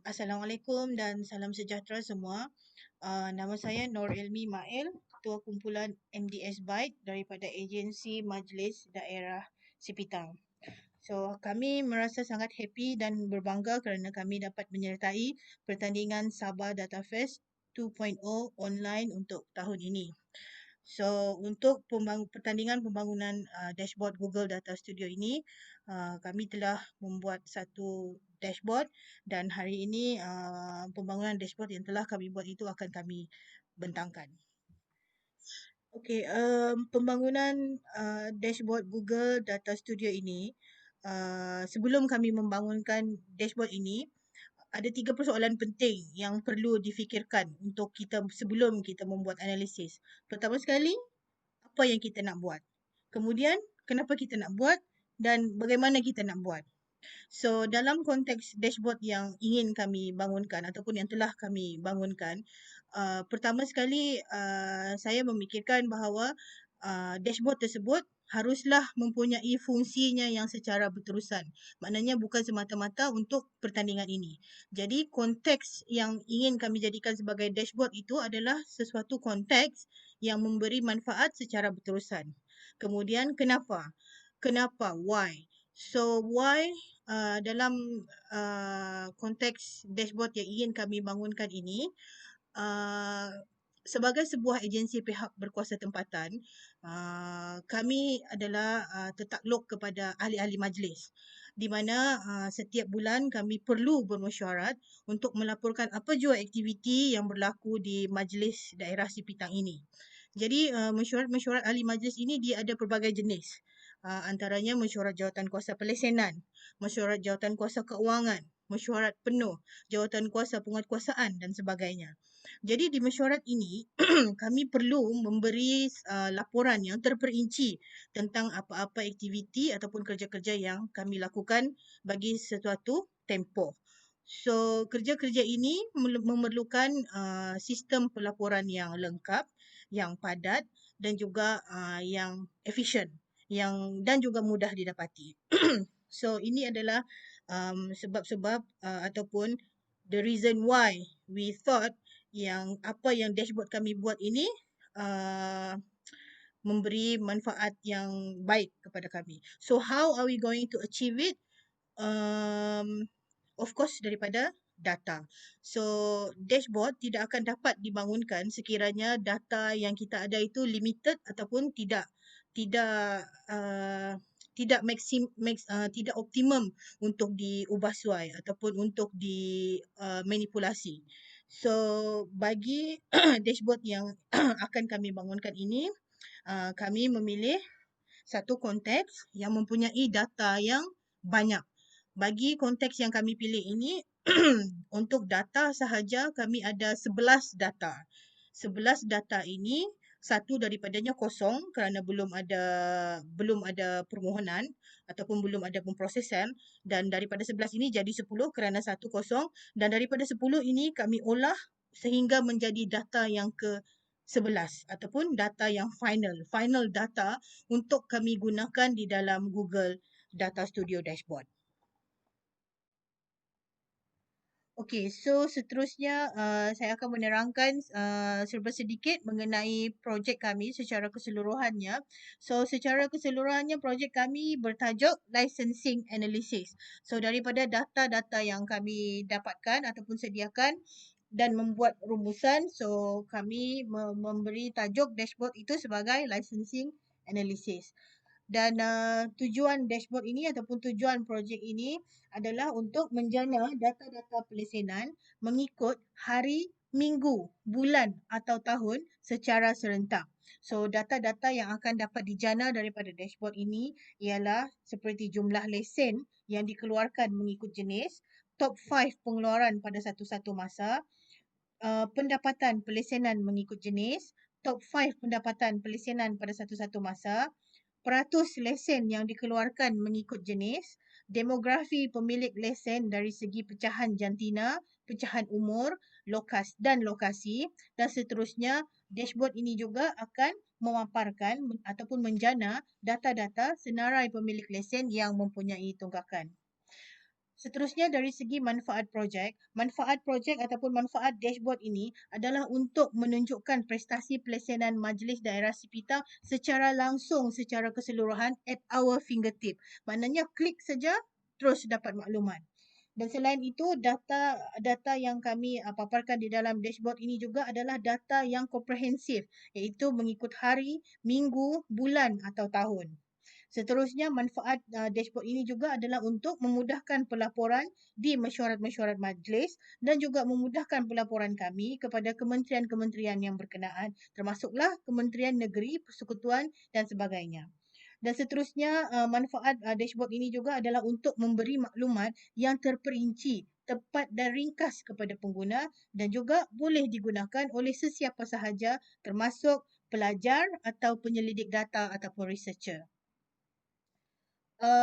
Assalamualaikum dan salam sejahtera semua. Nama saya Nur Ilmi Mail, Ketua Kumpulan MDS Byte daripada Agensi Majlis Daerah Sipitang. So, kami merasa sangat happy dan berbangga kerana kami dapat menyertai pertandingan Sabah Data Fest 2.0 online untuk tahun ini. So, untuk pertandingan pembangunan dashboard Google Data Studio ini, kami telah membuat satu dashboard dan hari ini pembangunan dashboard yang telah kami buat itu akan kami bentangkan. Okey, pembangunan dashboard Google Data Studio ini, sebelum kami membangunkan dashboard ini, ada 3 persoalan penting yang perlu difikirkan untuk kita sebelum kita membuat analisis. Pertama sekali, apa yang kita nak buat. Kemudian, kenapa kita nak buat dan bagaimana kita nak buat. So, dalam konteks dashboard yang ingin kami bangunkan ataupun yang telah kami bangunkan, pertama sekali saya memikirkan bahawa dashboard tersebut haruslah mempunyai fungsinya yang secara berterusan. Maknanya bukan semata-mata untuk pertandingan ini. Jadi konteks yang ingin kami jadikan sebagai dashboard itu adalah sesuatu konteks yang memberi manfaat secara berterusan. Kemudian kenapa? Kenapa? Why? So why dalam konteks dashboard yang ingin kami bangunkan ini, uh, sebagai sebuah agensi pihak berkuasa tempatan, kami adalah tertakluk kepada ahli-ahli majlis di mana setiap bulan kami perlu bermesyuarat untuk melaporkan apa jua aktiviti yang berlaku di majlis daerah Sipitang ini. Jadi mesyuarat-mesyuarat ahli majlis ini dia ada pelbagai jenis. Antaranya mesyuarat jawatan kuasa pelesenan, mesyuarat jawatan kuasa keuangan, mesyuarat penuh, jawatan kuasa penguatkuasaan dan sebagainya. Jadi di mesyuarat ini kami perlu memberi laporan yang terperinci tentang apa-apa aktiviti ataupun kerja-kerja yang kami lakukan bagi sesuatu tempoh. So kerja-kerja ini memerlukan sistem pelaporan yang lengkap, yang padat dan juga yang efisien dan juga mudah didapati. So ini adalah sebab-sebab ataupun the reason why we thought yang apa yang dashboard kami buat ini memberi manfaat yang baik kepada kami. So how are we going to achieve it? Of course daripada data. So dashboard tidak akan dapat dibangunkan sekiranya data yang kita ada itu limited ataupun tidak tidak optimum untuk diubah suai ataupun untuk dimanipulasi. So bagi dashboard yang akan kami bangunkan ini, kami memilih satu konteks yang mempunyai data yang banyak. Bagi konteks yang kami pilih ini, untuk data sahaja kami ada 11 data. 11 data ini, satu daripadanya kosong kerana belum ada permohonan ataupun belum ada pemprosesan, dan daripada 11 ini jadi 10 kerana satu kosong, dan daripada 10 ini kami olah sehingga menjadi data yang ke-11 ataupun data yang final data untuk kami gunakan di dalam Google Data Studio Dashboard. Okey, so seterusnya saya akan menerangkan serba sedikit mengenai projek kami secara keseluruhannya. So secara keseluruhannya projek kami bertajuk licensing analysis. So daripada data-data yang kami dapatkan ataupun sediakan dan membuat rumusan, so kami memberi tajuk dashboard itu sebagai licensing analysis. Dan tujuan dashboard ini ataupun tujuan projek ini adalah untuk menjana data-data pelesenan mengikut hari, minggu, bulan atau tahun secara serentak. So data-data yang akan dapat dijana daripada dashboard ini ialah seperti jumlah lesen yang dikeluarkan mengikut jenis, top 5 pengeluaran pada satu-satu masa, pendapatan pelesenan mengikut jenis, top 5 pendapatan pelesenan pada satu-satu masa, peratus lesen yang dikeluarkan mengikut jenis, demografi pemilik lesen dari segi pecahan jantina, pecahan umur, lokasi dan seterusnya. Dashboard ini juga akan memaparkan ataupun menjana data-data senarai pemilik lesen yang mempunyai tunggakan. Seterusnya dari segi manfaat projek ataupun manfaat dashboard ini adalah untuk menunjukkan prestasi pelaksanaan Majlis Daerah Sipitang secara langsung, secara keseluruhan at our fingertip. Maknanya klik saja terus dapat maklumat. Dan selain itu, data yang kami paparkan di dalam dashboard ini juga adalah data yang komprehensif, iaitu mengikut hari, minggu, bulan atau tahun. Seterusnya, manfaat dashboard ini juga adalah untuk memudahkan pelaporan di mesyuarat-mesyuarat majlis dan juga memudahkan pelaporan kami kepada kementerian-kementerian yang berkenaan, termasuklah Kementerian Negeri, Persekutuan dan sebagainya. Dan seterusnya, manfaat dashboard ini juga adalah untuk memberi maklumat yang terperinci, tepat dan ringkas kepada pengguna dan juga boleh digunakan oleh sesiapa sahaja termasuk pelajar atau penyelidik data ataupun researcher.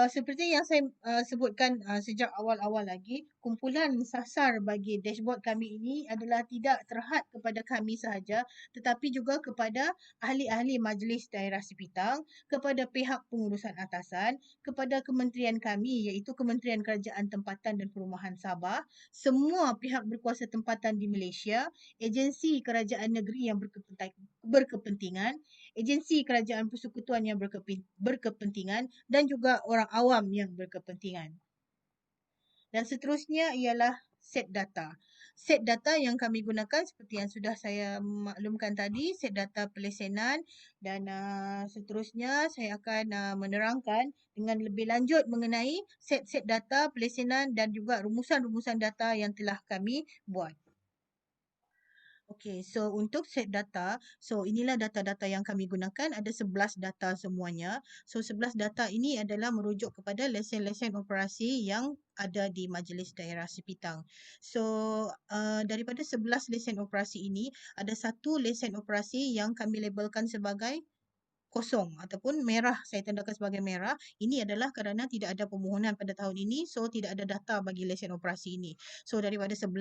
Seperti yang saya sebutkan sejak awal-awal lagi, kumpulan sasar bagi dashboard kami ini adalah tidak terhad kepada kami sahaja, tetapi juga kepada ahli-ahli Majlis Daerah Sipitang, kepada pihak pengurusan atasan, kepada kementerian kami iaitu Kementerian Kerajaan Tempatan dan Perumahan Sabah, semua pihak berkuasa tempatan di Malaysia, agensi kerajaan negeri yang berkepentingan, agensi kerajaan persekutuan yang berkepentingan dan juga orang awam yang berkepentingan. Dan seterusnya ialah set data. Set data yang kami gunakan seperti yang sudah saya maklumkan tadi, set data pelesenan dan seterusnya saya akan menerangkan dengan lebih lanjut mengenai set-set data pelesenan dan juga rumusan-rumusan data yang telah kami buat. Okey, so untuk set data, so inilah data-data yang kami gunakan, ada 11 data semuanya. So 11 data ini adalah merujuk kepada lesen-lesen operasi yang ada di Majlis Daerah Sipitang. So daripada 11 lesen operasi ini, ada satu lesen operasi yang kami labelkan sebagai kosong ataupun merah, saya tandakan sebagai merah. Ini adalah kerana tidak ada permohonan pada tahun ini, so tidak ada data bagi lesen operasi ini. So daripada 11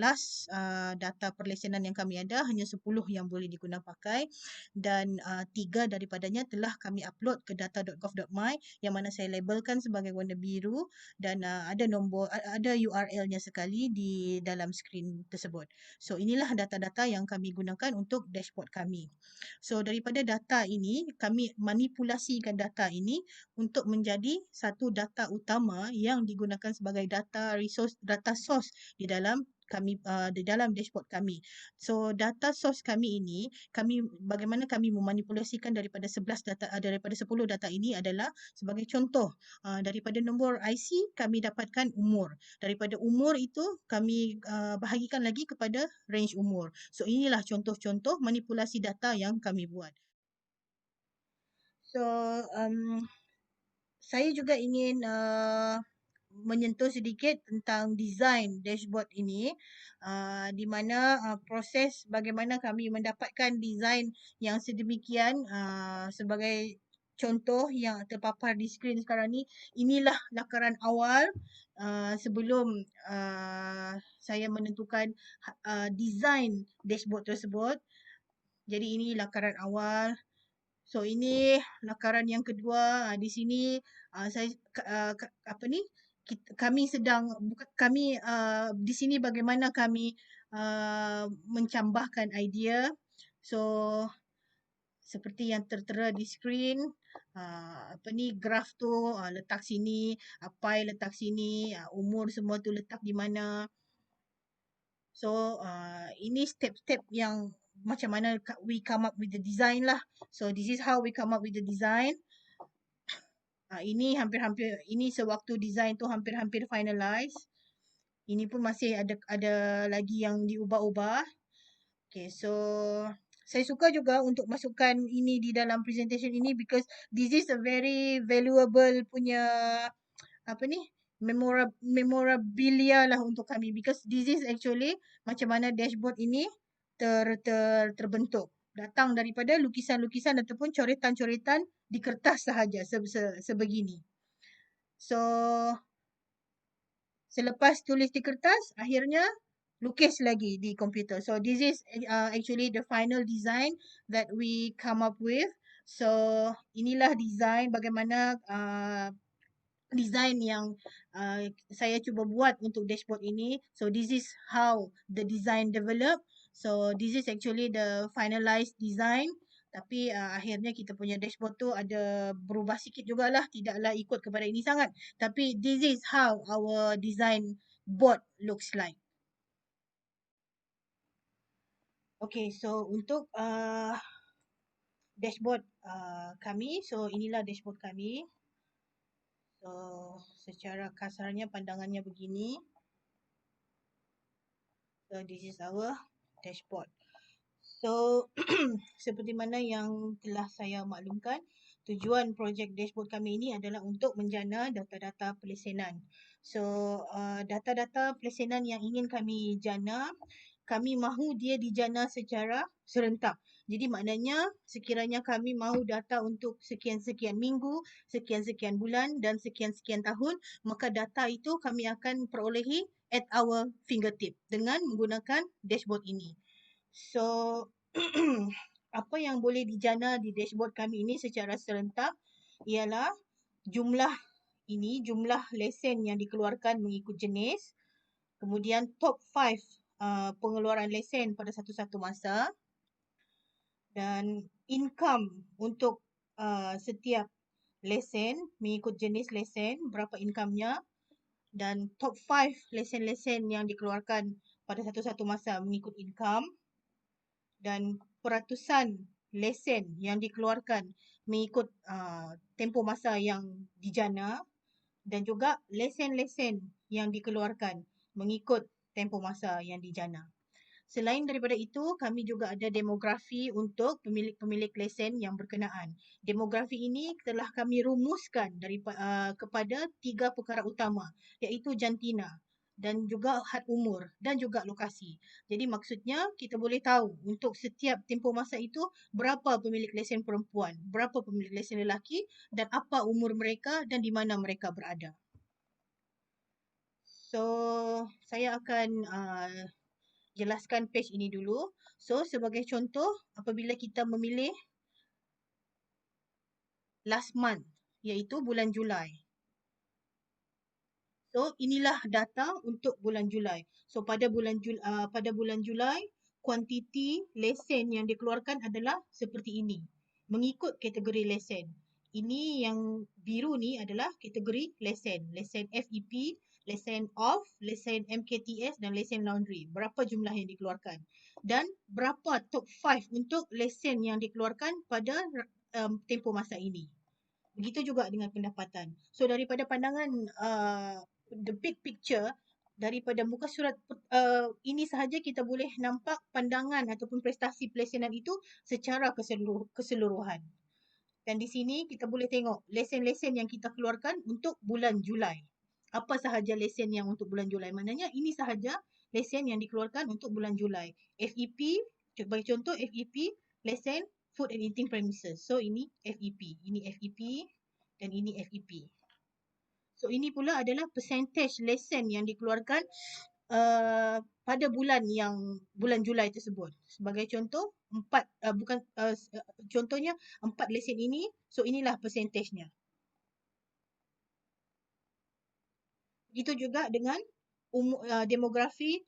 data perlesenan yang kami ada, hanya 10 yang boleh digunakan pakai dan 3 daripadanya telah kami upload ke data.gov.my yang mana saya labelkan sebagai warna biru dan ada nombor, ada URL-nya sekali di dalam skrin tersebut. So inilah data-data yang kami gunakan untuk dashboard kami. So daripada data ini, kami manipulasikan data ini untuk menjadi satu data utama yang digunakan sebagai data resource, data source di dalam kami di dalam dashboard kami. So data source kami ini, bagaimana kami memanipulasikan daripada 11 data daripada 10 data ini adalah sebagai contoh, daripada nombor IC kami dapatkan umur. Daripada umur itu kami bahagikan lagi kepada range umur. So inilah contoh-contoh manipulasi data yang kami buat. So saya juga ingin menyentuh sedikit tentang design dashboard ini, di mana proses bagaimana kami mendapatkan design yang sedemikian sebagai contoh yang terpapar di skrin sekarang ni. Inilah lakaran awal sebelum saya menentukan design dashboard tersebut. Jadi ini lakaran awal. So ini lakaran yang kedua. Di sini saya kami sedang kami di sini bagaimana kami mencambahkan idea. So seperti yang tertera di skrin, graf tu letak sini, pi letak sini, umur semua tu letak di mana. So ini step-step yang macam mana we come up with the design lah. So this is how we come up with the design. Ini hampir-hampir, ini sewaktu design tu hampir-hampir finalize. Ini pun masih ada lagi yang diubah-ubah. Okay, so saya suka juga untuk masukkan ini di dalam presentation ini because this is a very valuable punya memorabilia lah untuk kami because this is actually macam mana dashboard ini terbentuk. Datang daripada lukisan-lukisan ataupun coretan-coretan di kertas sahaja sebegini. So selepas tulis di kertas, akhirnya lukis lagi di komputer. So this is actually the final design that we come up with. So inilah design bagaimana design yang saya cuba buat untuk dashboard ini. So this is how the design develop. So this is actually the finalized design. Tapi akhirnya kita punya dashboard tu ada berubah sikit jugalah. Tidaklah ikut kepada ini sangat. Tapi this is how our design board looks like. Okay, so untuk dashboard kami. So inilah dashboard kami. So secara kasarnya pandangannya begini. So this is our dashboard. So seperti mana yang telah saya maklumkan, tujuan projek dashboard kami ini adalah untuk menjana data-data pelesenan. So data-data pelesenan yang ingin kami jana, kami mahu dia dijana secara serentak. Jadi maknanya sekiranya kami mahu data untuk sekian-sekian minggu, sekian-sekian bulan dan sekian-sekian tahun, maka data itu kami akan perolehi at our fingertip dengan menggunakan dashboard ini. So apa yang boleh dijana di dashboard kami ini secara serentak ialah jumlah jumlah lesen yang dikeluarkan mengikut jenis, kemudian top 5 pengeluaran lesen pada satu-satu masa, dan income untuk setiap lesen mengikut jenis lesen, berapa income-nya, dan top 5 lesen-lesen yang dikeluarkan pada satu-satu masa mengikut income, dan peratusan lesen yang dikeluarkan mengikut tempoh masa yang dijana, dan juga lesen-lesen yang dikeluarkan mengikut tempoh masa yang dijana. Selain daripada itu, kami juga ada demografi untuk pemilik-pemilik lesen yang berkenaan. Demografi ini telah kami rumuskan kepada 3 perkara utama, iaitu jantina dan juga had umur dan juga lokasi. Jadi maksudnya kita boleh tahu untuk setiap tempoh masa itu berapa pemilik lesen perempuan, berapa pemilik lesen lelaki dan apa umur mereka dan di mana mereka berada. So, saya akan jelaskan page ini dulu. So, sebagai contoh, apabila kita memilih last month, iaitu bulan Julai. So, inilah data untuk bulan Julai. So, pada bulan Julai, kuantiti lesen yang dikeluarkan adalah seperti ini. Mengikut kategori lesen. Ini yang biru ni adalah kategori lesen. Lesen FEP, lesen off, lesen MKTS dan lesen laundry. Berapa jumlah yang dikeluarkan. Dan berapa top 5 untuk lesen yang dikeluarkan pada tempoh masa ini. Begitu juga dengan pendapatan. So daripada pandangan the big picture, daripada muka surat ini sahaja kita boleh nampak pandangan ataupun prestasi pelesenan itu secara keseluruhan. Dan di sini kita boleh tengok lesen-lesen yang kita keluarkan untuk bulan Julai. Apa sahaja lesen yang untuk bulan Julai? Maknanya ini sahaja lesen yang dikeluarkan untuk bulan Julai. FEP, bagi contoh FEP, lesen food and eating premises. So ini FEP, ini FEP dan ini FEP. So ini pula adalah percentage lesen yang dikeluarkan pada bulan Julai tersebut. Sebagai contoh, contohnya 4 lesen ini, so inilah percentage-nya. Begitu juga dengan demografi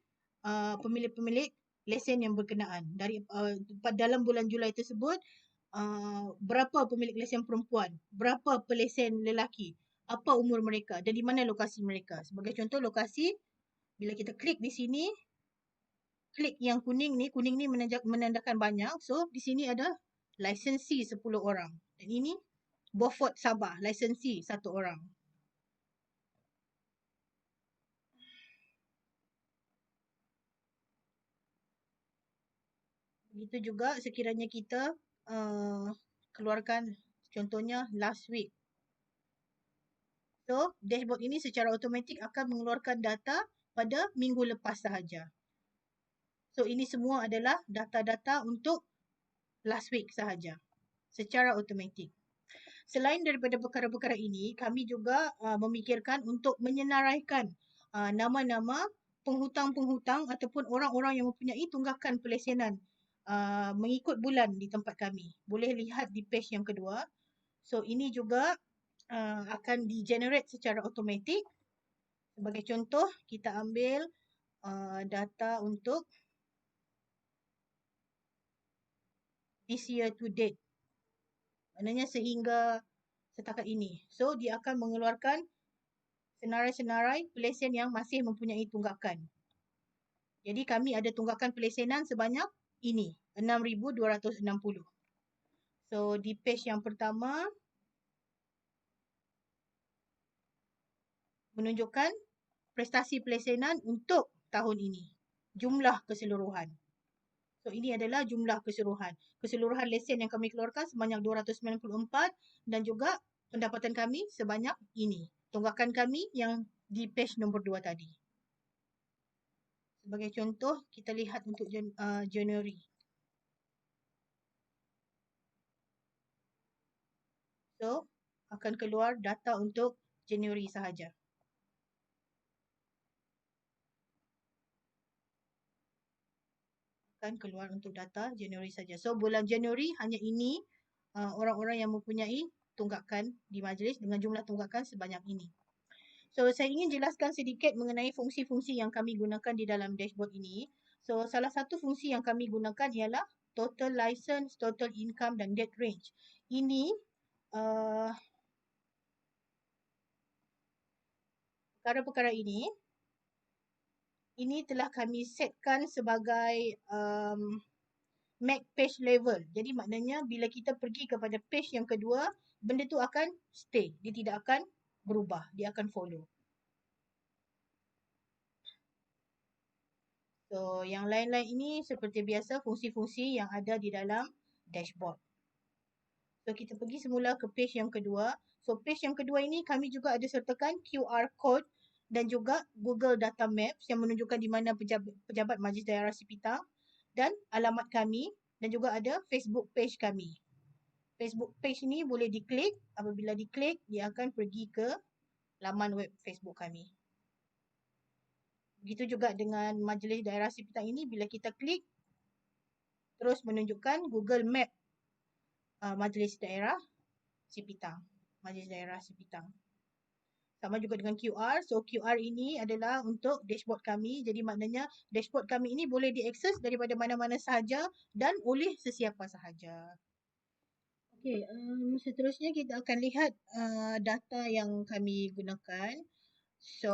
pemilik-pemilik lesen yang berkenaan. Dalam bulan Julai tersebut, berapa pemilik lesen perempuan, berapa pelesen lelaki, apa umur mereka dan di mana lokasi mereka. Sebagai contoh lokasi, bila kita klik di sini, klik yang kuning ni menandakan banyak. So di sini ada lisensi 10 orang. Dan ini Beaufort Sabah, lisensi 1 orang. Begitu juga sekiranya kita keluarkan contohnya last week. So, dashboard ini secara automatik akan mengeluarkan data pada minggu lepas sahaja. So, ini semua adalah data-data untuk last week sahaja. Secara automatik. Selain daripada perkara-perkara ini, kami juga memikirkan untuk menyenaraikan nama-nama penghutang-penghutang ataupun orang-orang yang mempunyai tunggakan pelesenan mengikut bulan di tempat kami. Boleh lihat di page yang kedua. So, ini juga akan di-generate secara automatik. Sebagai contoh, kita ambil data untuk this year to date. Maknanya sehingga setakat ini. So, dia akan mengeluarkan senarai-senarai pelesen yang masih mempunyai tunggakan. Jadi kami ada tunggakan pelesenan sebanyak ini, 6,260. So, di page yang pertama menunjukkan prestasi pelesenan untuk tahun ini. Jumlah keseluruhan. So, ini adalah jumlah keseluruhan. Keseluruhan lesen yang kami keluarkan sebanyak 294 dan juga pendapatan kami sebanyak ini. Tunggakan kami yang di page nombor 2 tadi. Sebagai contoh, kita lihat untuk Januari. So, akan keluar data untuk Januari sahaja. Akan keluar untuk data Januari saja. So, bulan Januari hanya ini orang-orang yang mempunyai tunggakan di majlis dengan jumlah tunggakan sebanyak ini. So, saya ingin jelaskan sedikit mengenai fungsi-fungsi yang kami gunakan di dalam dashboard ini. So, salah satu fungsi yang kami gunakan ialah total license, total income dan debt range. Ini perkara-perkara ini telah kami setkan sebagai max page level. Jadi maknanya bila kita pergi kepada page yang kedua, benda tu akan stay. Dia tidak akan berubah. Dia akan follow. So, yang lain-lain ini seperti biasa fungsi-fungsi yang ada di dalam dashboard. So, kita pergi semula ke page yang kedua. So, page yang kedua ini kami juga ada sertakan QR code dan juga Google Data Maps yang menunjukkan di mana pejabat Majlis Daerah Sipitang dan alamat kami dan juga ada Facebook page kami. Facebook page ni boleh diklik. Apabila diklik, dia akan pergi ke laman web Facebook kami. Begitu juga dengan Majlis Daerah Sipitang ini, bila kita klik, terus menunjukkan Google Map Majlis Daerah Sipitang. Majlis Daerah Sipitang. Sama juga dengan QR. So, QR ini adalah untuk dashboard kami. Jadi maknanya dashboard kami ini boleh diakses daripada mana-mana sahaja dan oleh sesiapa sahaja. Okey, seterusnya kita akan lihat data yang kami gunakan. So,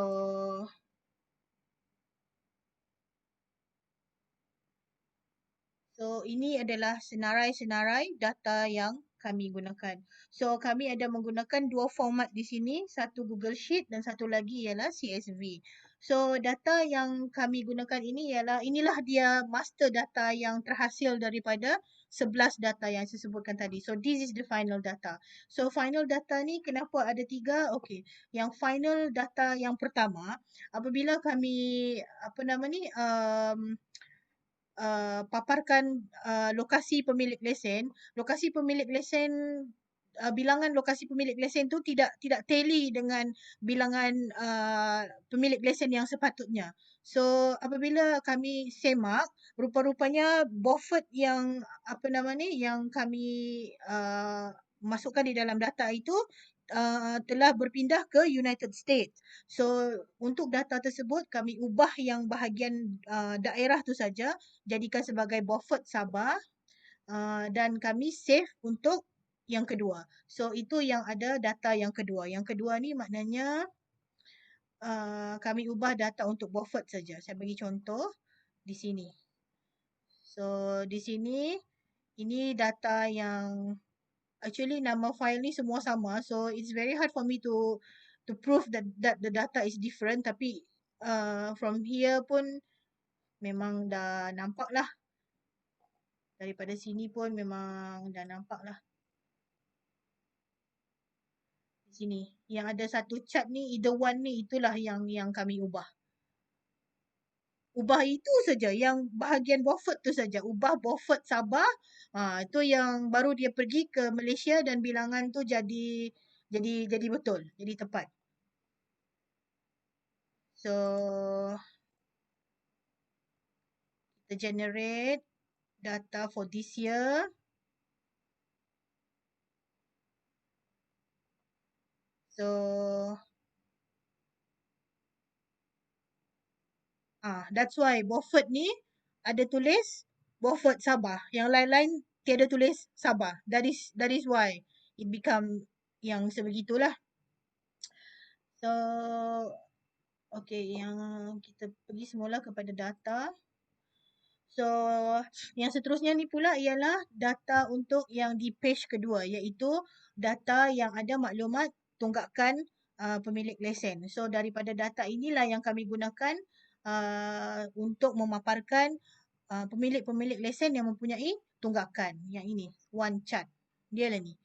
ini adalah senarai-senarai data yang kami gunakan. So, kami ada menggunakan dua format di sini, satu Google Sheet dan satu lagi ialah CSV. So, data yang kami gunakan ini ialah, inilah dia master data yang terhasil daripada 11 data yang saya sebutkan tadi. So, this is the final data. So, final data ni kenapa ada 3? Okey, yang final data yang pertama, apabila kami, paparkan lokasi pemilik lesen, bilangan lokasi pemilik lesen tu tidak tally dengan bilangan pemilik lesen yang sepatutnya. So, apabila kami semak, rupa-rupanya Beaufort yang yang kami masukkan di dalam data itu telah berpindah ke United States. So, untuk data tersebut kami ubah yang bahagian daerah tu saja, jadikan sebagai Beaufort Sabah dan kami save untuk yang kedua. So, itu yang ada data yang kedua. Yang kedua ni maknanya kami ubah data untuk Beaufort saja. Saya bagi contoh di sini. So, di sini ini data yang actually nama file ni semua sama. So, it's very hard for me to prove that the data is different. Tapi from here pun memang dah nampak lah. Daripada sini pun memang dah nampak lah. Di sini. Yang ada satu chart ni, either one ni, itulah yang kami ubah. Ubah itu saja, yang bahagian Beaufort tu saja. Ubah Beaufort Sabah, itu yang baru dia pergi ke Malaysia dan bilangan tu jadi betul, jadi tepat. So, kita generate data for this year. So that's why Beaufort ni ada tulis Beaufort Sabah. Yang lain-lain tiada tulis Sabah. That is why it become yang sebegitulah. So okay, yang kita pergi semula kepada data. So, yang seterusnya ni pula ialah data untuk yang di page kedua, iaitu data yang ada maklumat tunggakan pemilik lesen. So, daripada data inilah yang kami gunakan untuk memaparkan pemilik-pemilik lesen yang mempunyai tunggakan. Yang ini, one chart. Dia lah ni.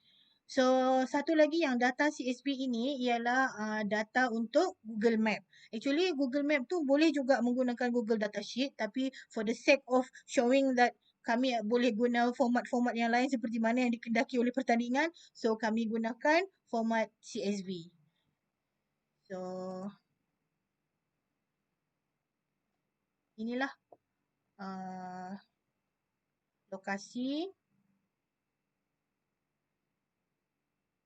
So, satu lagi yang data CSV ini ialah data untuk Google Map. Actually, Google Map tu boleh juga menggunakan Google Datasheet, tapi for the sake of showing that kami boleh guna format-format yang lain seperti mana yang dikendaki oleh pertandingan, so kami gunakan format CSV. So, inilah lokasi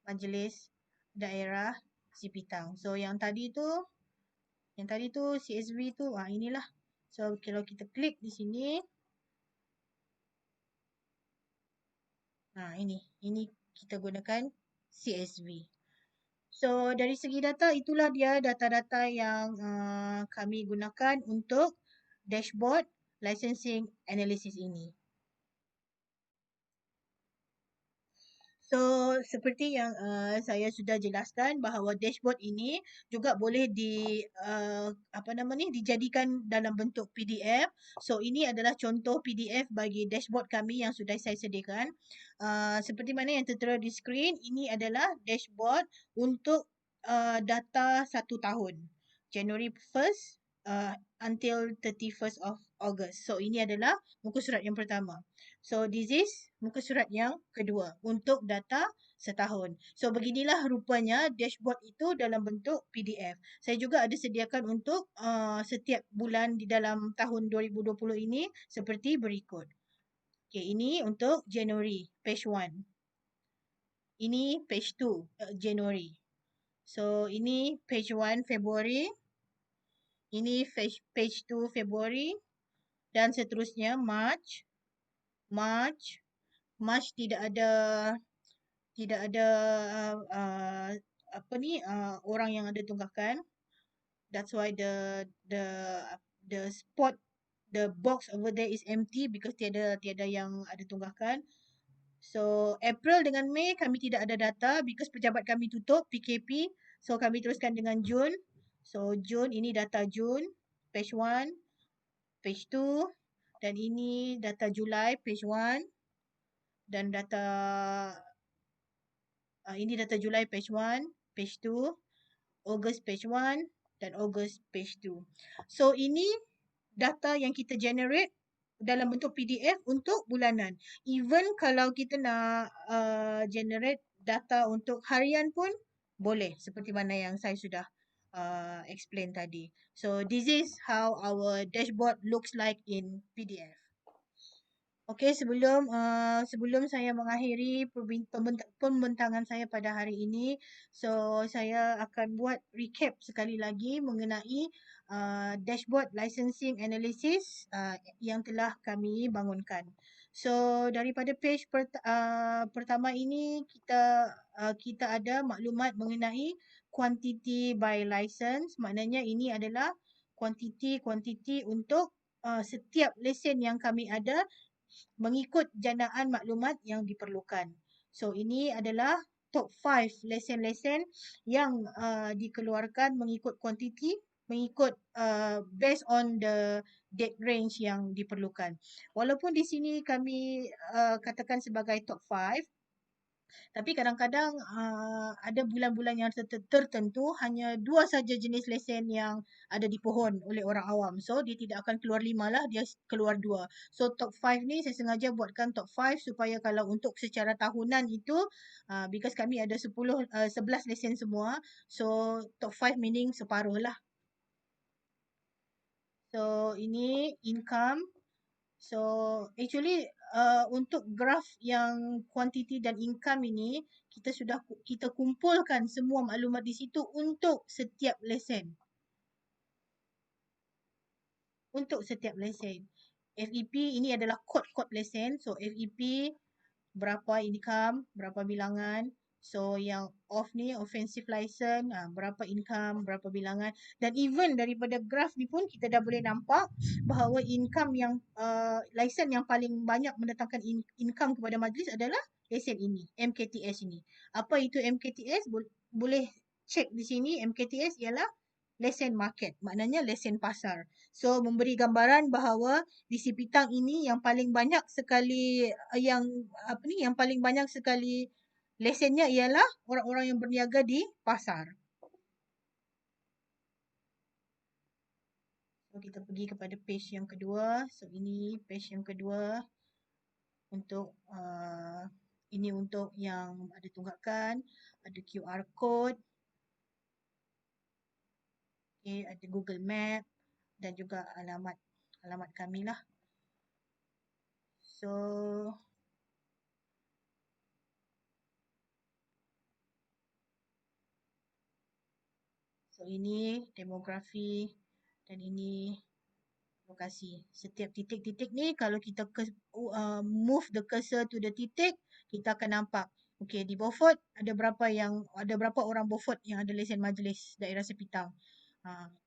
majlis daerah Sipitang. So, yang tadi tu CSV tu inilah. So, kalau kita klik di sini, ini kita gunakan CSV. So, dari segi data, itulah dia data-data yang kami gunakan untuk dashboard licensing analysis ini. So, seperti yang saya sudah jelaskan bahawa dashboard ini juga boleh dijadikan dalam bentuk PDF. So, ini adalah contoh PDF bagi dashboard kami yang sudah saya sediakan. Seperti mana yang tertera di skrin, ini adalah dashboard untuk data 1 tahun. January 1st until 31st of August. So, ini adalah muka surat yang pertama. So, this is muka surat yang kedua untuk data setahun. So, beginilah rupanya dashboard itu dalam bentuk PDF. Saya juga ada sediakan untuk setiap bulan di dalam tahun 2020 ini seperti berikut. Okay, ini untuk January, page 1. Ini page 2, January. So, ini page 1, February. Ini page 2, February. Dan seterusnya, March. March tidak ada orang yang ada tunggakan. That's why the spot, the box over there is empty because tiada yang ada tunggakan. So April dengan Mei kami tidak ada data because pejabat kami tutup PKP. So kami teruskan dengan Jun. So Jun, ini data Jun, page 1, page 2, dan ini data Julai, page 1, dan ini data Julai page 1, page 2, August page 1, dan August page 2. So ini data yang kita generate dalam bentuk PDF untuk bulanan. Even kalau kita nak generate data untuk harian pun boleh, seperti mana yang saya sudah explain tadi. So this is how our dashboard looks like in PDF. Okey, sebelum saya mengakhiri pembentangan saya pada hari ini, so saya akan buat recap sekali lagi mengenai dashboard licensing analysis yang telah kami bangunkan. So daripada page pertama ini kita ada maklumat mengenai quantity by license. Maknanya ini adalah kuantiti untuk setiap lesen yang kami ada mengikut jandaan maklumat yang diperlukan. So ini adalah top 5 lesen-lesen yang dikeluarkan mengikut kuantiti, mengikut based on the date range yang diperlukan. Walaupun di sini kami katakan sebagai top 5, tapi kadang-kadang ada bulan-bulan yang tertentu hanya 2 saja jenis lesen yang ada di pohon oleh orang awam. So dia tidak akan keluar 5 lah, dia keluar 2. So top 5 ni saya sengaja buatkan top 5 supaya kalau untuk secara tahunan itu because kami ada 11 lesen semua. So top 5 meaning separuh lah. So ini income. So actually untuk graf yang kuantiti dan income ini, kita kumpulkan semua maklumat di situ untuk setiap lesen. Untuk setiap lesen. FEP ini adalah kod-kod lesen. So FEP berapa income, berapa bilangan. So yang off ni offensive license, berapa income, berapa bilangan. Dan even daripada graf ni pun kita dah boleh nampak bahawa income yang license yang paling banyak mendatangkan income kepada majlis adalah lesen ini, MKTS ini. Apa itu MKTS? Boleh check di sini. MKTS ialah lesen market, maknanya lesen pasar. So memberi gambaran bahawa di Sipitang ini yang paling banyak sekali yang paling banyak sekali lesennya ialah orang-orang yang berniaga di pasar. So kita pergi kepada page yang kedua. So ini page yang kedua untuk ini untuk yang ada tunggakan, ada QR code. Okay, ada Google Map dan juga alamat kami lah. So ini demografi dan ini lokasi. Setiap titik-titik ni kalau kita move the cursor to the titik, kita akan nampak. Okay, di Beaufort ada berapa orang Beaufort yang ada lesen majlis daerah Sepitang.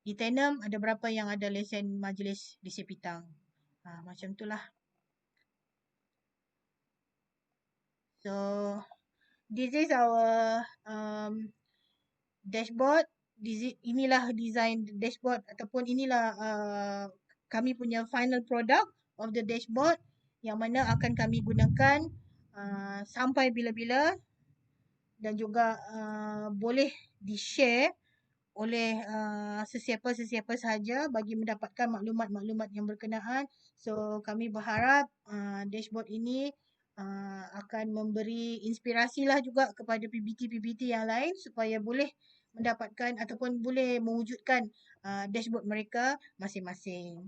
Di Tenem ada berapa yang ada lesen majlis di Sepitang. Macam itulah. So this is our dashboard. Inilah design dashboard ataupun inilah kami punya final product of the dashboard yang mana akan kami gunakan sampai bila-bila dan juga boleh di-share oleh sesiapa-sesiapa sahaja bagi mendapatkan maklumat-maklumat yang berkenaan. So kami berharap dashboard ini akan memberi inspirasi lah juga kepada PBT-PBT yang lain supaya boleh mendapatkan ataupun boleh mewujudkan dashboard mereka masing-masing.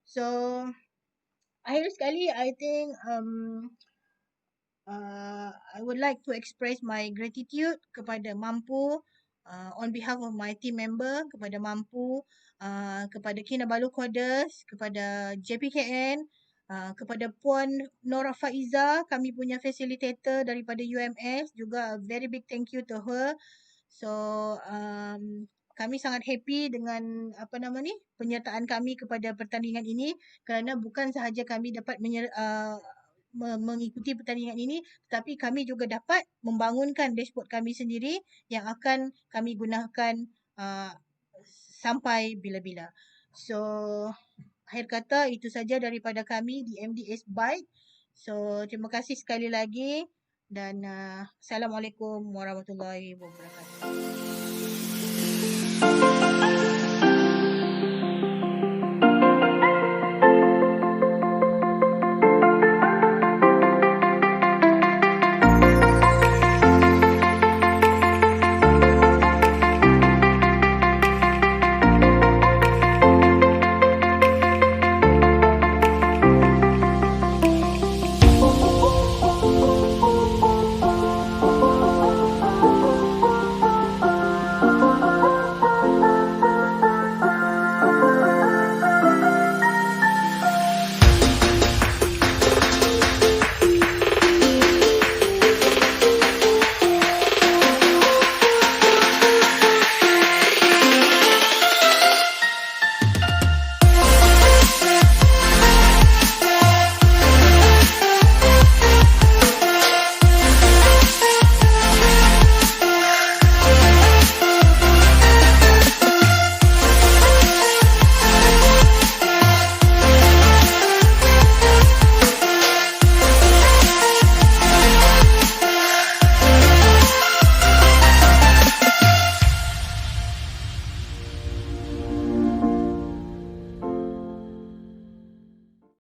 So akhir sekali, I think I would like to express my gratitude kepada Mampu on behalf of my team member, kepada Mampu, kepada Kinabalu Coders, kepada JPKN, kepada Puan Nora Faiza, kami punya facilitator daripada UMS, juga a very big thank you to her. So kami sangat happy dengan penyertaan kami kepada pertandingan ini kerana bukan sahaja kami dapat mengikuti pertandingan ini, tetapi kami juga dapat membangunkan dashboard kami sendiri yang akan kami gunakan sampai bila-bila. So akhir kata itu saja daripada kami di MDS Byte. So terima kasih sekali lagi dan Assalamualaikum warahmatullahi wabarakatuh.